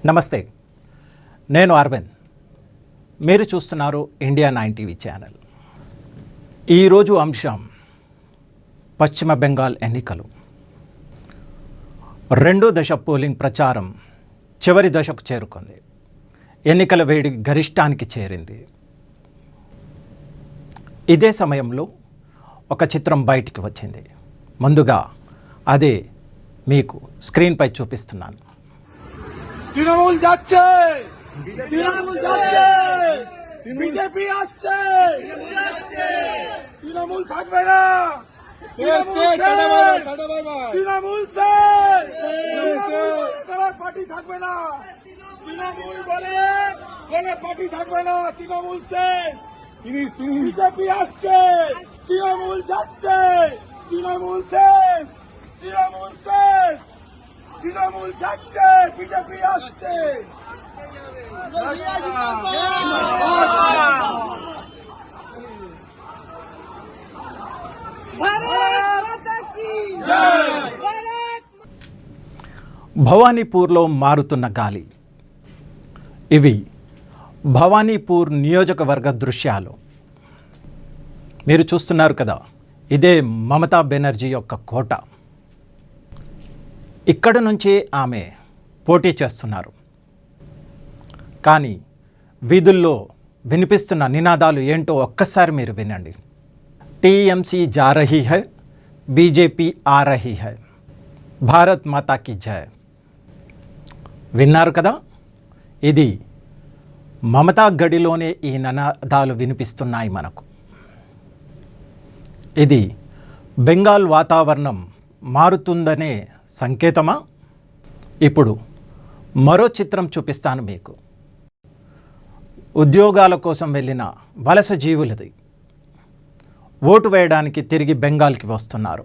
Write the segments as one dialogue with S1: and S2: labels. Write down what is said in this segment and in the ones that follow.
S1: నమస్తే, నేను అరవింద్. మీరు చూస్తున్నారు ఇండియా 9 టీవీ ఛానల్. ఈరోజు అంశం పశ్చిమ బెంగాల్ ఎన్నికలు. రెండో దశ పోలింగ్ ప్రచారం చివరి దశకు చేరుకుంది. ఎన్నికల వేడి గరిష్టానికి చేరింది. ఇదే సమయంలో ఒక చిత్రం బయటికి వచ్చింది. ముందుగా అదే మీకు స్క్రీన్పై చూపిస్తున్నాను.
S2: তৃণমূল যাচ্ছে, তৃণমূল যাচ্ছে, বিজেপি আসছে, তৃণমূল থাকবে না, তৃণমূল পার্টি থাকবে না, তৃণমূল বলে পার্টি থাকবে না, তৃণমূল শেষ, বিজেপি আসছে, তৃণমূল যাচ্ছে, তৃণমূল শেষ, তৃণমূল শেষ, তৃণমূল যাচ্ছে, বিজেপি আসছে।
S1: భవానీపూర్లో మారుతున్న గాలి. ఇవి భవానీపూర్ నియోజకవర్గ దృశ్యాలు. మీరు చూస్తున్నారు కదా, ఇదే మమతా బెనర్జీ యొక్క కోట. ఇక్కడ నుంచే ఆమె పోటీ చేస్తున్నారు. కానీ వీధుల్లో వినిపిస్తున్న నినాదాలు ఏంటో ఒక్కసారి మీరు వినండి. టీఎంసీ జా రహీ హై, బీజేపీ ఆ రహీ హై, భారత్ మాతా కీ జై. విన్నారు కదా, ఇది మమతా గడిలోనే ఈ నినాదాలు వినిపిస్తున్నాయి మనకు. ఇది బెంగాల్ వాతావరణం మారుతుందనే సంకేతమా? ఇప్పుడు మరో చిత్రం చూపిస్తాను మీకు. ఉద్యోగాల కోసం వెళ్ళిన వలస జీవులది. ఓటు వేయడానికి తిరిగి బెంగాల్కి వస్తున్నారు.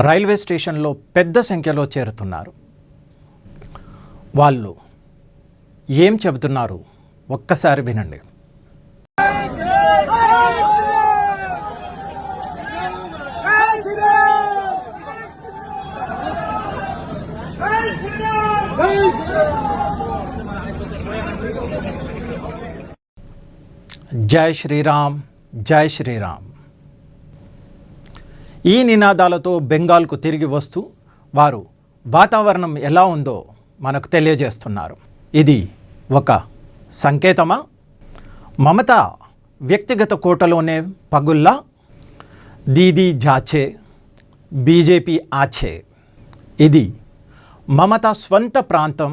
S1: రైల్వే స్టేషన్లో పెద్ద సంఖ్యలో చేరుతున్నారు. వాళ్ళు ఏం చెబుతున్నారు ఒక్కసారి వినండి. జై శ్రీరామ్, జై శ్రీరామ్. ఈ నినాదాలతో బెంగాల్కు తిరిగి వస్తూ వారు వాతావరణం ఎలా ఉందో మనకు తెలియజేస్తున్నారు. ఇది ఒక సంకేతమా? మమత వ్యక్తిగత కోటలోనే పగుల్లా? దీదీ జాచే, బీజేపీ ఆచే. ఇది మమత స్వంత ప్రాంతం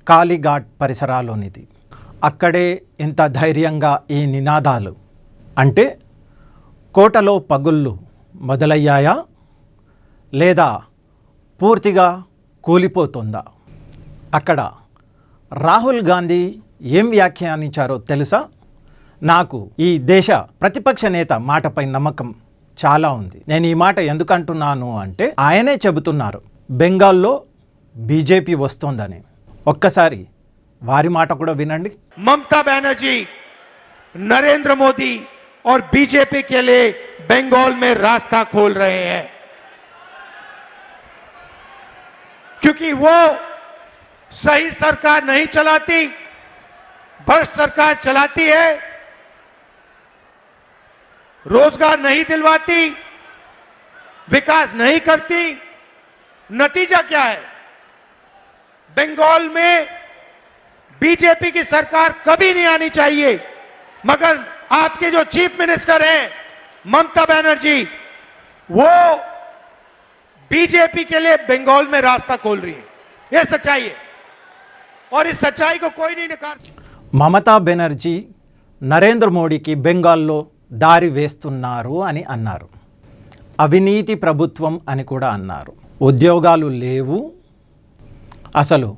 S1: కాళీఘాట్ పరిసరాల్లోనిది. అక్కడే ఇంత ధైర్యంగా ఈ నినాదాలు అంటే కోటలో పగుళ్ళు మొదలయ్యాయా లేదా పూర్తిగా కూలిపోతుందా? అక్కడ రాహుల్ గాంధీ ఏం వ్యాఖ్యానించారో తెలుసా? నాకు ఈ దేశ ప్రతిపక్ష నేత మాటపై నమ్మకం చాలా ఉంది. నేను ఈ మాట ఎందుకు అంటున్నాను అంటే ఆయనే చెబుతున్నారు బెంగాల్లో బీజేపీ వస్తోందని. ఒక్కసారి వారి మాట కూడా వినండి.
S2: ममता बनर्जी नरेंद्र मोदी और बीजेपी के लिए बंगाल में रास्ता खोल रहे हैं, क्योंकि वो सही सरकार नहीं चलाती, भ्रष्ट सरकार चलाती है, रोजगार नहीं दिलवाती, विकास नहीं करती. नतीजा क्या है? बंगाल में बीजेपी की सरकार कभी नहीं आनी चाहिए, मगर आपके जो चीफ मिनिस्टर हैं ममता बनर्जी, वो बीजेपी के लिए बंगाल में रास्ता खोल रही है. ये सच्चाई है और इस सच्चाई को कोई नहीं नकार.
S1: మమతా బెనర్జీ నరేంద్ర మోడీకి బెంగాల్లో దారి వేస్తున్నారు అని అన్నారు. అవినీతి ప్రభుత్వం అని కూడా అన్నారు. ఉద్యోగాలు లేవు, అసలు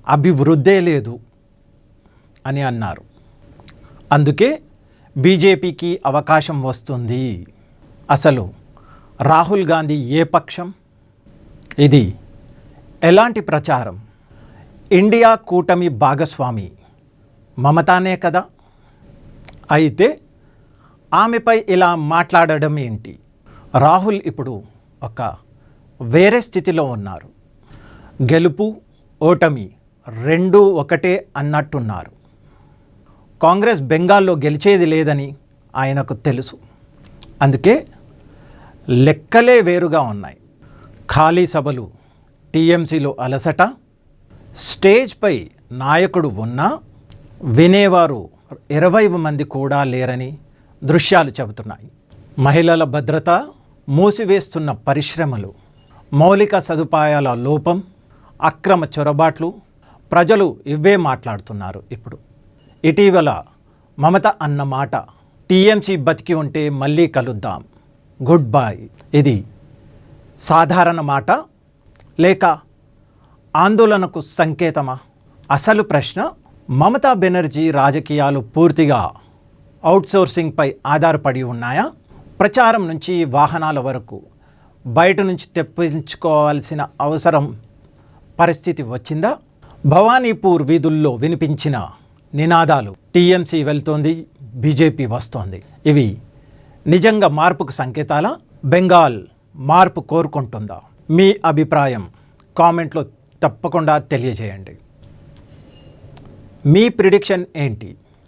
S1: అభివృద్ధే లేదు అని అన్నారు. అందుకే బీజేపీకి అవకాశం వస్తుంది. అసలు రాహుల్ గాంధీ ఏ పక్షం? ఇది ఎలాంటి ప్రచారం? ఇండియా కూటమి భాగస్వామి మమతానే కదా. అయితే ఆమెపై ఇలా మాట్లాడడం ఏంటి? రాహుల్ ఇప్పుడు ఒక వేరే స్థితిలో ఉన్నారు. గెలుపు ఓటమి రెండూ ఒకటే అన్నట్టున్నారు. కాంగ్రెస్ బెంగాల్లో గెలిచేది లేదని ఆయనకు తెలుసు. అందుకే లెక్కలే వేరుగా ఉన్నాయి. ఖాళీ సభలు, టీఎంసీలో అలసట, స్టేజ్పై నాయకుడు ఉన్నా వినేవారు 20 మంది కూడా లేరని దృశ్యాలు చెబుతున్నాయి. మహిళల భద్రత, మూసివేస్తున్న పరిశ్రమలు, మౌలిక సదుపాయాల లోపం, అక్రమ చొరబాట్లు, ప్రజలు ఇవే మాట్లాడుతున్నారు. ఇప్పుడు ఇటీవల మమత అన్న మాట, టీఎంసీ బతికి ఉంటే మళ్ళీ కలుద్దాం, గుడ్ బై, ఇది సాధారణ మాట లేక ఆందోళనకు సంకేతమా? అసలు ప్రశ్న, మమతా బెనర్జీ రాజకీయాలు పూర్తిగా అవుట్సోర్సింగ్పై ఆధారపడి ఉన్నాయా? ప్రచారం నుంచి వాహనాల వరకు బయట నుంచి తెప్పించుకోవాల్సిన అవసరం పరిస్థితి వచ్చిందా? భవానీపూర్ వీధుల్లో వినిపించిన నినాదాలు టీఎంసీ వెళ్తోంది, బీజేపీ వస్తోంది, ఇవి నిజంగా మార్పుకు సంకేతాలా? బెంగాల్ మార్పు కోరుకుంటుందా? మీ అభిప్రాయం కామెంట్లో తప్పకుండా తెలియజేయండి. మీ ప్రిడిక్షన్ ఏంటి?